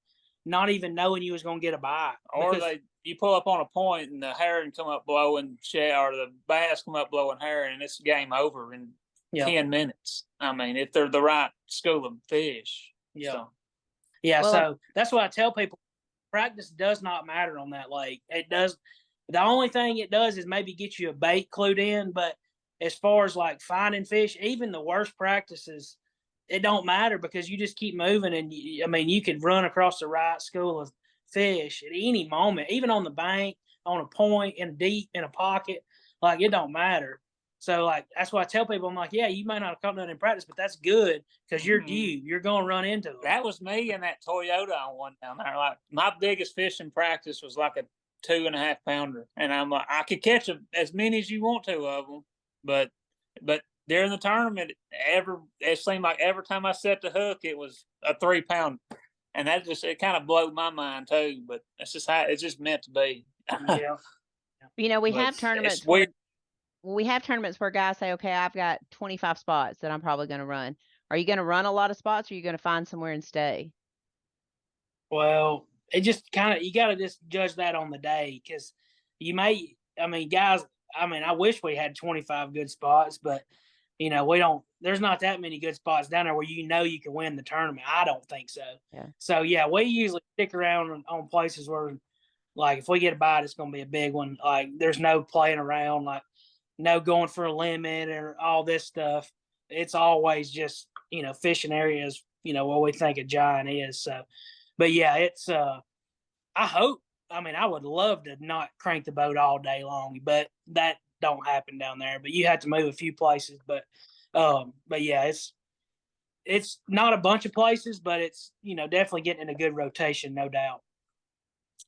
not even knowing you was going to get a bye. Or you pull up on a point and the herring come up blowing or the bass come up blowing herring, and it's game over in 10 minutes. If they're the right school of fish. Yeah. So that's why I tell people, practice does not matter on that lake. It does. The only thing it does is maybe get you a bait clued in, but as far as like finding fish, even the worst practices, it don't matter because you just keep moving, and you could run across the right school of fish at any moment, even on the bank, on a point, in a pocket. Like, it don't matter. So, that's why I tell people, I'm like, yeah, you might not have caught nothing in practice, but that's good because you're due. You're going to run into it. That was me in that Toyota on one down there. Like, my biggest fish in practice was like a 2.5 pounder, and I'm like, I could catch as many as you want to of them, but during the tournament, it seemed like every time I set the hook, it was a 3 pound, and it kind of blew my mind too. But it's just how it's just meant to be. Yeah. We have tournaments. We have tournaments where guys say, okay, I've got 25 spots that I'm probably going to run. Are you going to run a lot of spots, or are you going to find somewhere and stay? Well, it just you got to just judge that on the day, because guys, I wish we had 25 good spots, but, we don't, there's not that many good spots down there where you can win the tournament. I don't think so. Yeah. So, we usually stick around on places where, like, if we get a bite, it's going to be a big one. Like, there's no playing around, like, no going for a limit or all this stuff. It's always just, fishing areas, what we think a giant is. So, but yeah, it's, I hope, I would love to not crank the boat all day long, but that don't happen down there. But you have to move a few places. But yeah, it's not a bunch of places, but it's, definitely getting in a good rotation, no doubt.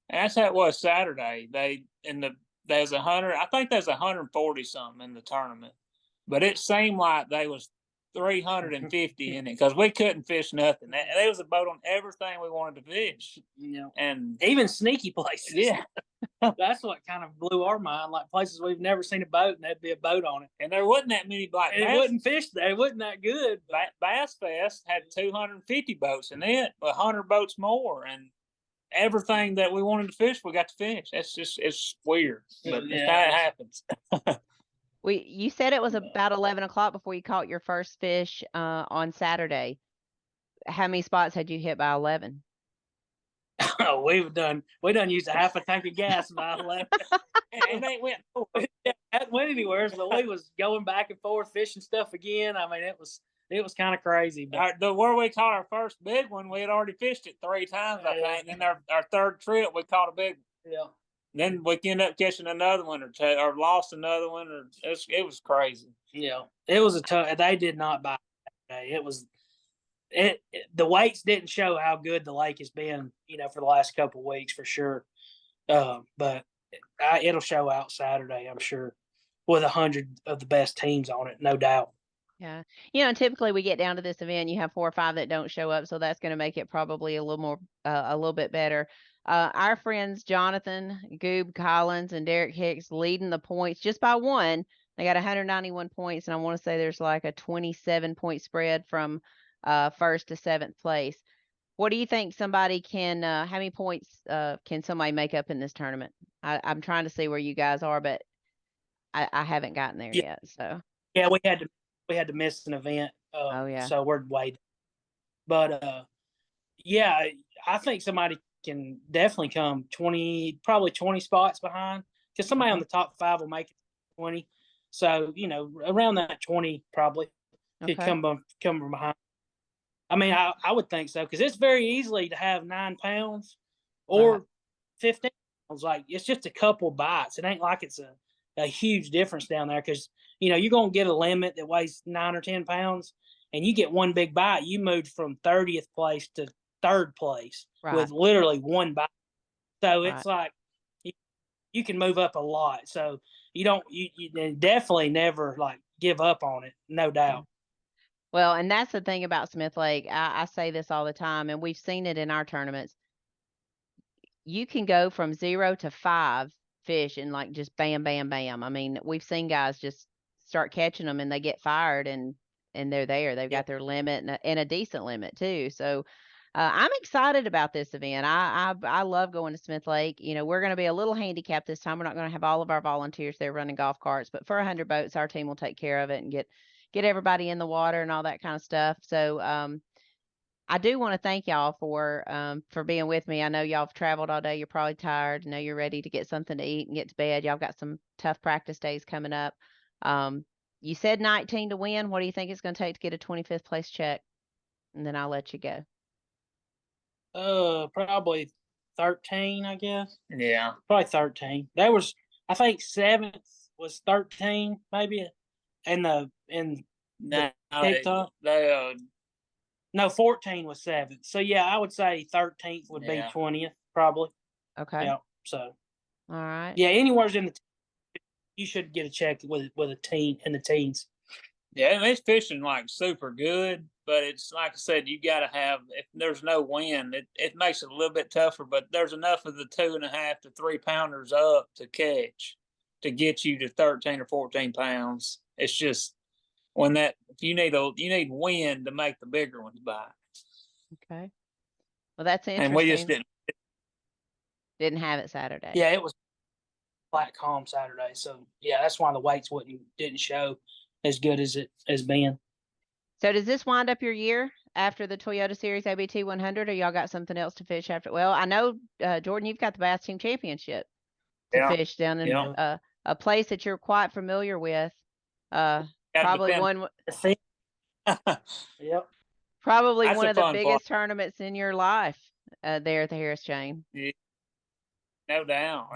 That's how it was Saturday. There's 100. I think there's 140 something in the tournament, but it seemed like they was 350 in it because we couldn't fish nothing. There was a boat on everything we wanted to fish. And even sneaky places. Yeah. That's what kind of blew our mind, like places we've never seen a boat and there'd be a boat on it. And there wasn't that many black bass. It wasn't fish there. It wasn't that good. Bass Fest had 250 boats in it, 100 boats more, and everything that we wanted to fish, we got to fish. It's weird, but that's how it happens. You said it was about 11 o'clock before you caught your first fish on Saturday. How many spots had you hit by 11? Oh, we done used a half a tank of gas by 11. And they went. Hadn't went anywhere, but we was going back and forth fishing stuff again. It was kind of crazy. But where we caught our first big one, we had already fished it 3 times, I think. And then our third trip, we caught a big one. Yeah. then we ended up catching another one or two, or lost another one, or it was crazy. Yeah, it was a tough. They did not bite that day. It was the weights didn't show how good the lake has been, for the last couple of weeks for sure. But it'll show out Saturday, I'm sure, with 100 of the best teams on it, no doubt. Yeah. Typically we get down to this event, you have 4 or 5 that don't show up, so that's going to make it probably a little bit better. Our friends Jonathan, Goob Collins, and Derek Hicks leading the points just by one. They got 191 points, and I want to say there's like a 27-point spread from first to 7th place. What do you think somebody can, how many points can somebody make up in this tournament? I'm trying to see where you guys are, but I haven't gotten there yet. So yeah, we had to miss an event. oh yeah. So we're waiting. But yeah, I think somebody can definitely come probably 20 spots behind, because somebody on the top 5 will make it 20. So around that 20 probably could come from behind. I mean, I would think so, because it's very easily to have 9 pounds or 15 pounds. Like, it's just a couple bites. It ain't like it's a huge difference down there, because you're gonna get a limit that weighs 9 or 10 pounds, and you get one big bite, you moved from 30th place to 3rd place with literally one bite. So it's like you can move up a lot. So you definitely never like give up on it, no doubt. Well, and that's the thing about Smith Lake. I say this all the time, and we've seen it in our tournaments. You can go from 0 to 5 fish and like just bam, bam, bam. I mean, we've seen guys just start catching them and they get fired and they're there. They've got their limit and a decent limit too. So I'm excited about this event. I love going to Smith Lake. We're going to be a little handicapped this time. We're not going to have all of our volunteers there running golf carts, but for 100 boats, our team will take care of it and get everybody in the water and all that kind of stuff. So I do want to thank y'all for being with me. I know y'all have traveled all day. You're probably tired. I know you're ready to get something to eat and get to bed. Y'all got some tough practice days coming up. You said 19 to win. What do you think it's going to take to get a 25th place check? And then I'll let you go. Probably 13, I guess. Yeah, probably 13. There was, I think 7th was 13, maybe, no, no, 14 was 7th. So yeah, I would say 13th would be 20th, probably. Okay. Yeah. So. All right. Yeah, anywhere's in you should get a check with a teen in the teens. Yeah, and it's fishing like super good, but it's like I said, you got to have, if there's no wind, it makes it a little bit tougher, but there's enough of the 2.5 to 3 pounders up to catch to get you to 13 or 14 pounds. It's just if you need wind to make the bigger ones bite. Okay. Well, that's interesting. And we just didn't have it Saturday. Yeah, it was flat calm Saturday. So yeah, that's why the weights didn't show as good as it has been. So does this wind up your year after the Toyota Series ABT 100, or y'all got something else to fish after? Well, I know, Jordan, you've got the Bass Team Championship to fish down in a place that you're quite familiar with. Probably one. Yep. Probably That's one of the biggest part. tournaments in your life there at the Harris Chain. Yeah. No doubt.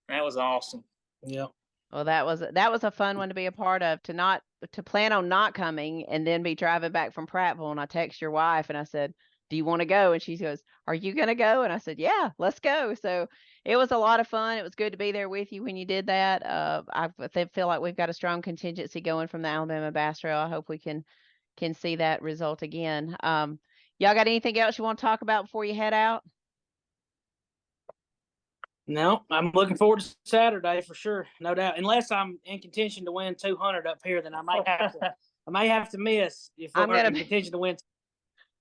That was awesome. Yep. Well, that was a fun one to be a part of, to plan on not coming and then be driving back from Prattville. And I text your wife and I said, do you want to go? And she goes, are you going to go? And I said, yeah, let's go. So it was a lot of fun. It was good to be there with you when you did that. I feel like we've got a strong contingency going from the Alabama Bass Trail. I hope we can see that result again. Y'all got anything else you want to talk about before you head out? No, I'm looking forward to Saturday for sure, no doubt. Unless I'm in contention to win 200 up here, then I may have to miss if I'm in contention to win.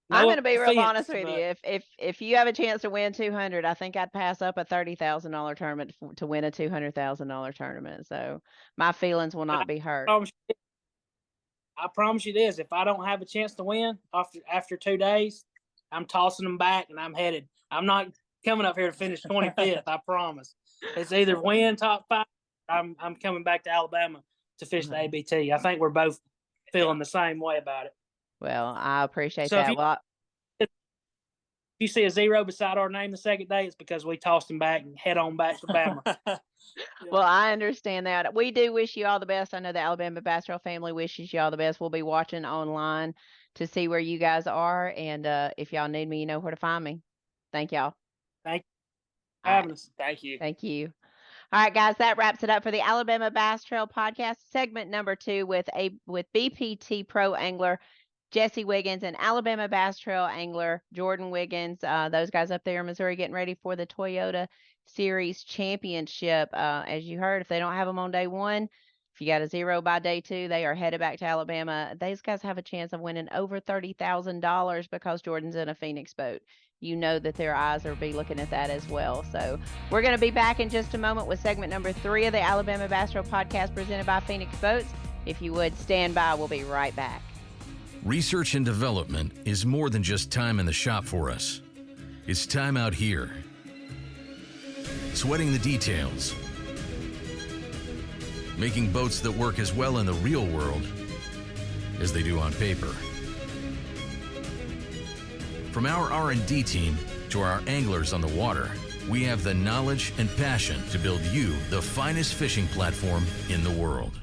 I'm going to be real honest with you. If you have a chance to win 200, I think I'd pass up a $30,000 tournament to win a $200,000 tournament. So my feelings will not be hurt. I promise you this: if I don't have a chance to win after 2 days, I'm tossing them back and I'm headed. I'm not coming up here to finish 25th. I promise. It's either win top 5. I'm coming back to Alabama to fish the ABT. I think we're both feeling the same way about it. Well, I appreciate that. you see a 0 beside our name the second day, it's because we tossed him back and head on back to Bama. Well, I understand that. We do wish you all the best. I know the Alabama Bass Trail family wishes you all the best. We'll be watching online to see where you guys are. And if y'all need me, you know where to find me. Thank y'all. Thank you for All having right. us. Thank you. Thank you. All right, guys, that wraps it up for the Alabama Bass Trail podcast, segment number 2 with BPT pro angler Jesse Wiggins and Alabama Bass Trail angler Jordan Wiggins. Those guys up there in Missouri getting ready for the Toyota Series Championship. As you heard, if they don't have them on day 1, if you got a 0 by day 2, they are headed back to Alabama. These guys have a chance of winning over $30,000 because Jordan's in a Phoenix boat. You know that their eyes will be looking at that as well. So we're going to be back in just a moment with segment number 3 of the Alabama Bass Trail podcast presented by Phoenix Boats. If you would stand by, we'll be right back. Research and development is more than just time in the shop for us. It's time out here. Sweating the details. Making boats that work as well in the real world as they do on paper. From our R&D team to our anglers on the water, we have the knowledge and passion to build you the finest fishing platform in the world.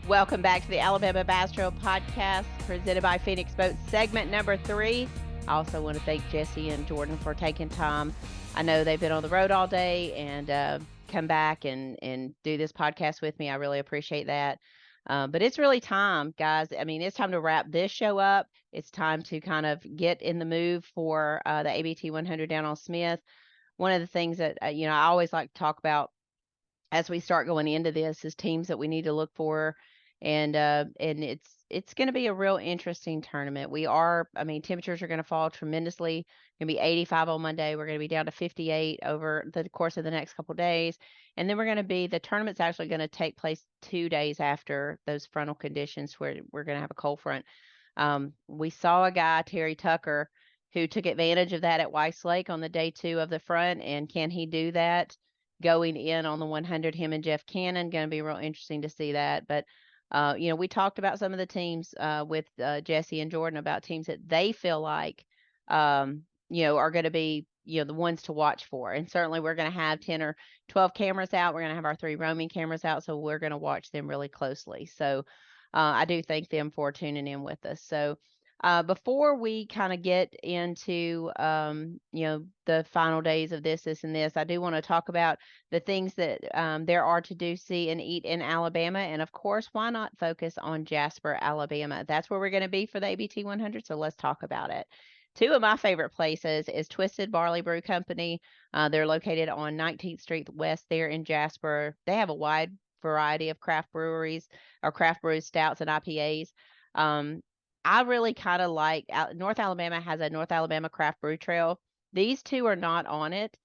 Welcome back to the Alabama Bass Trail podcast presented by Phoenix Boats, segment number 3. I also want to thank Jesse and Jordan for taking time. I know they've been on the road all day and come back and do this podcast with me. I really appreciate that. But it's really time, guys. I mean, it's time to wrap this show up. It's time to kind of get in the move for the ABT 100 down on Smith. One of the things that, I always like to talk about as we start going into this is teams that we need to look for. And it's going to be a real interesting tournament. Temperatures are going to fall tremendously. Going to be 85 on Monday. We're going to be down to 58 over the course of the next couple of days. And then the tournament's actually going to take place 2 days after those frontal conditions where we're going to have a cold front. We saw a guy, Terry Tucker, who took advantage of that at Weiss Lake on the day 2 of the front. And can he do that going in on the 100? Him and Jeff Cannon, going to be real interesting to see that. But we talked about some of the teams with Jesse and Jordan about teams that they feel like, are going to be, the ones to watch for. And certainly we're going to have 10 or 12 cameras out. We're going to have our 3 roaming cameras out. So we're going to watch them really closely. So I do thank them for tuning in with us. So before we kind of get into, the final days of this, and this, I do want to talk about the things that there are to do, see, and eat in Alabama. And of course, why not focus on Jasper, Alabama? That's where we're going to be for the ABT 100. So let's talk about it. 2 of my favorite places is Twisted Barley Brew Company. They're located on 19th Street West there in Jasper. They have a wide variety of craft breweries or craft brews, stouts, and IPAs. I really kind of like North Alabama has a North Alabama Craft Brew Trail. These 2 are not on it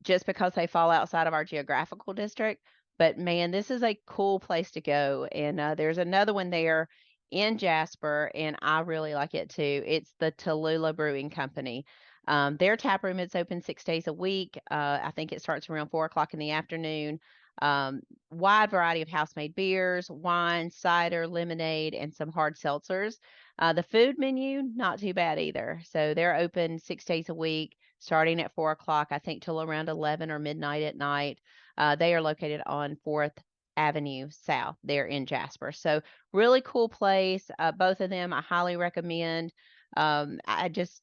just because they fall outside of our geographical district. But man, this is a cool place to go. And there's another one there in Jasper, and I really like it too. It's the Tallulah Brewing Company. Their tap room is open 6 days a week. I think it starts around 4:00 in the afternoon. Wide variety of house-made beers, wine, cider, lemonade, and some hard seltzers. The food menu, not too bad either. So they're open 6 days a week, starting at 4:00, I think, till around 11 or midnight at night. They are located on 4th Avenue South there in Jasper. So really cool place. Both of them I highly recommend. I just,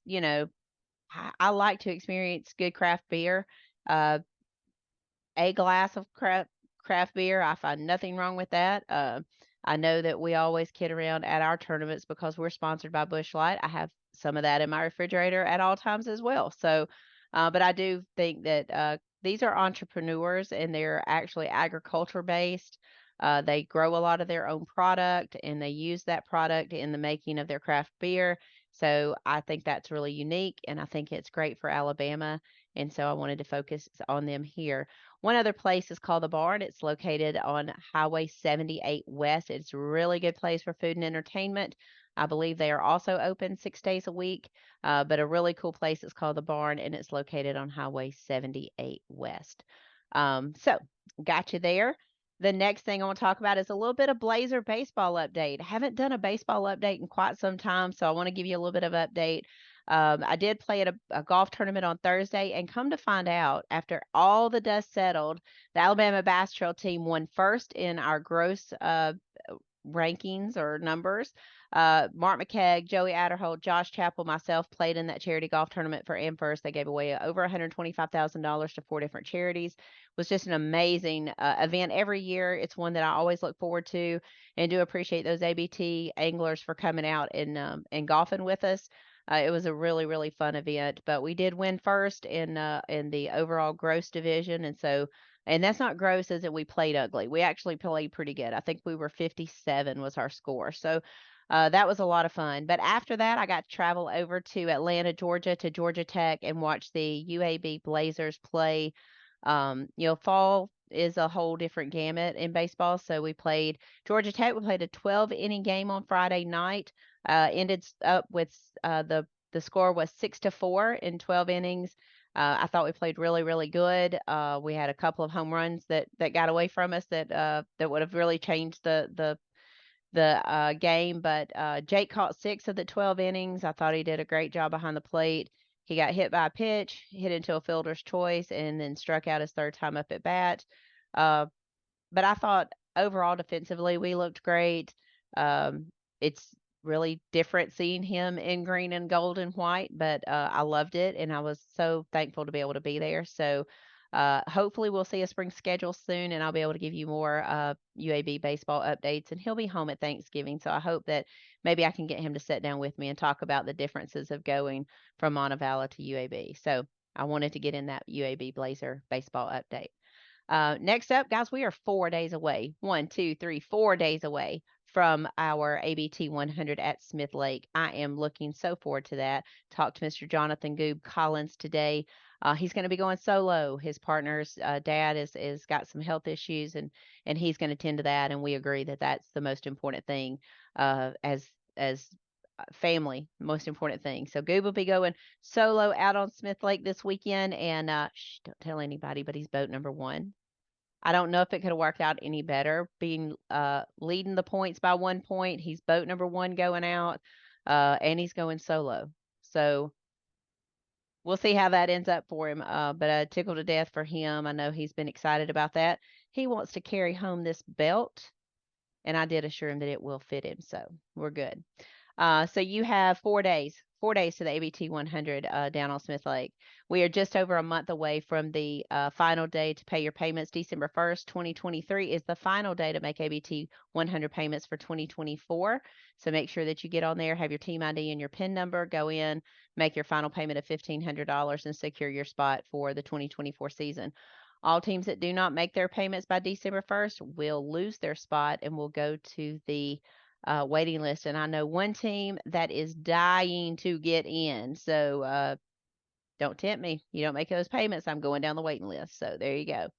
I like to experience good craft beer. A glass of craft beer, I find nothing wrong with that. I know that we always kid around at our tournaments because we're sponsored by Busch Light. I have some of that in my refrigerator at all times as well. So, but I do think that these are entrepreneurs and they're actually agriculture based. They grow a lot of their own product and they use that product in the making of their craft beer. So I think that's really unique and I think it's great for Alabama. And so I wanted to focus on them here. One other place is called The Barn. It's located on Highway 78 West. It's a really good place for food and entertainment. I believe they are also open 6 days a week, but a really cool place is called The Barn, and it's located on Highway 78 West. So got you there. The next thing I want to talk about is a little bit of Blazer baseball update. I haven't done a baseball update in quite some time, so I want to give you a little bit of update. I did play at a golf tournament on Thursday, and come to find out, after all the dust settled, the Alabama Bass Trail team won first in our gross rankings or numbers. Mark McKegg, Joey Adderholt, Josh Chappell, myself played in that charity golf tournament for Amherst. They gave away over $125,000 to 4 different charities. It was just an amazing event every year. It's one that I always look forward to, and do appreciate those ABT anglers for coming out and golfing with us. It was a really, really fun event, but we did win first in the overall gross division, and that's not gross as in we played ugly. We actually played pretty good. I think we were 57 was our score. So that was a lot of fun. But after that, I got to travel over to Atlanta, Georgia, to Georgia Tech and watch the UAB Blazers play. Fall is a whole different gamut in baseball. So we played Georgia Tech. We played a 12-inning game on Friday night. Ended up with the score was 6-4 in 12 innings. I thought we played really, really good. We had a couple of home runs that got away from us that would have really changed the game. But Jake caught 6 of the 12 innings. I thought he did a great job behind the plate. He got hit by a pitch, hit into a fielder's choice, and then struck out his 3rd time up at bat. But I thought overall defensively we looked great. It's really different seeing him in green and gold and white, but I loved it, and I was so thankful to be able to be there. So hopefully we'll see a spring schedule soon, and I'll be able to give you more UAB baseball updates. And he'll be home at Thanksgiving, so I hope that maybe I can get him to sit down with me and talk about the differences of going from Montevallo to UAB. So I wanted to get in that UAB Blazer baseball update. Next up, guys, we are 4 days away. 1, 2, 3, 4 days away from our ABT 100 at Smith Lake. I am looking so forward to that. Talked to Mr. Jonathan Goob Collins today. He's going to be going solo. His partner's dad is got some health issues, and he's going to tend to that. And we agree that that's the most important thing as family, most important thing. So Goob will be going solo out on Smith Lake this weekend, and don't tell anybody, but he's boat number 1. I don't know if it could have worked out any better, being leading the points by 1 point. He's boat number 1 going out, and he's going solo. So we'll see how that ends up for him. But tickled to death for him. I know he's been excited about that. He wants to carry home this belt, and I did assure him that it will fit him. So we're good. So you have 4 days to the ABT 100 down on Smith Lake. We are just over a month away from the final day to pay your payments. December 1st, 2023 is the final day to make ABT 100 payments for 2024. So make sure that you get on there, have your team ID and your PIN number, go in, make your final payment of $1,500 and secure your spot for the 2024 season. All teams that do not make their payments by December 1st will lose their spot and will go to the waiting list. And I know one team that is dying to get in. So don't tempt me. You don't make those payments, I'm going down the waiting list. So there you go.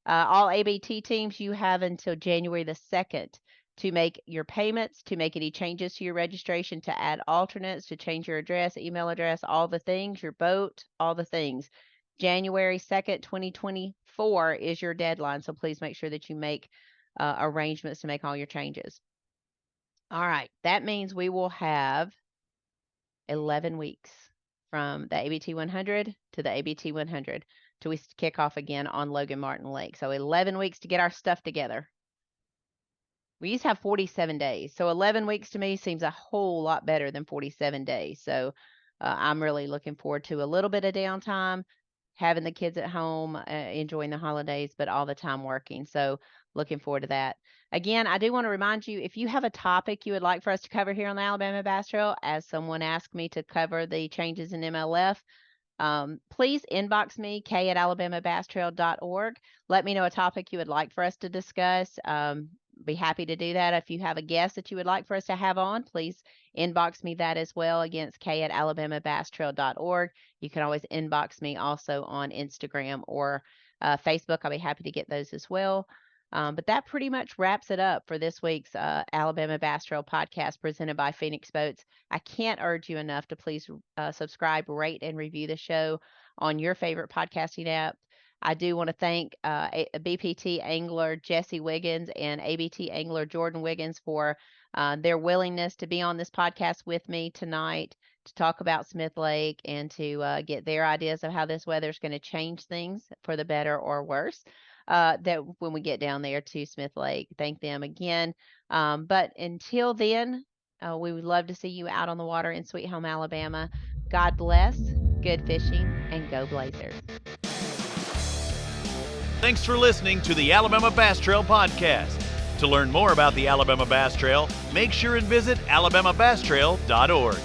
All ABT teams, you have until January the 2nd to make your payments, to make any changes to your registration, to add alternates, to change your address, email address, all the things, your boat, all the things. January 2nd, 2024 is your deadline. So please make sure that you make arrangements to make all your changes. All right, that means we will have 11 weeks from the ABT 100 to the ABT 100 till we kick off again on Logan Martin Lake. So 11 weeks to get our stuff together. We used to have 47 days. So 11 weeks to me seems a whole lot better than 47 days. So I'm really looking forward to a little bit of downtime, having the kids at home, enjoying the holidays, but all the time working. So looking forward to that. Again, I do want to remind you, if you have a topic you would like for us to cover here on the Alabama Bass Trail, as someone asked me to cover the changes in MLF, please inbox me, k@alabamabasstrail.org. Let me know a topic you would like for us to discuss. Be happy to do that. If you have a guest that you would like for us to have on, please inbox me that as well. Again, it's k@alabamabasstrail.org. You can always inbox me also on Instagram or Facebook. I'll be happy to get those as well. But that pretty much wraps it up for this week's Alabama Bass Trail podcast presented by Phoenix Boats. I can't urge you enough to please subscribe, rate, and review the show on your favorite podcasting app. I do want to thank BPT angler Jesse Wiggins and ABT angler Jordan Wiggins for their willingness to be on this podcast with me tonight to talk about Smith Lake and to get their ideas of how this weather is going to change things for the better or worse. That when we get down there to Smith Lake, thank them again. But until then, we would love to see you out on the water in Sweet Home, Alabama. God bless, good fishing, and go Blazers. Thanks for listening to the Alabama Bass Trail Podcast. To learn more about the Alabama Bass Trail, make sure and visit alabamabasstrail.org.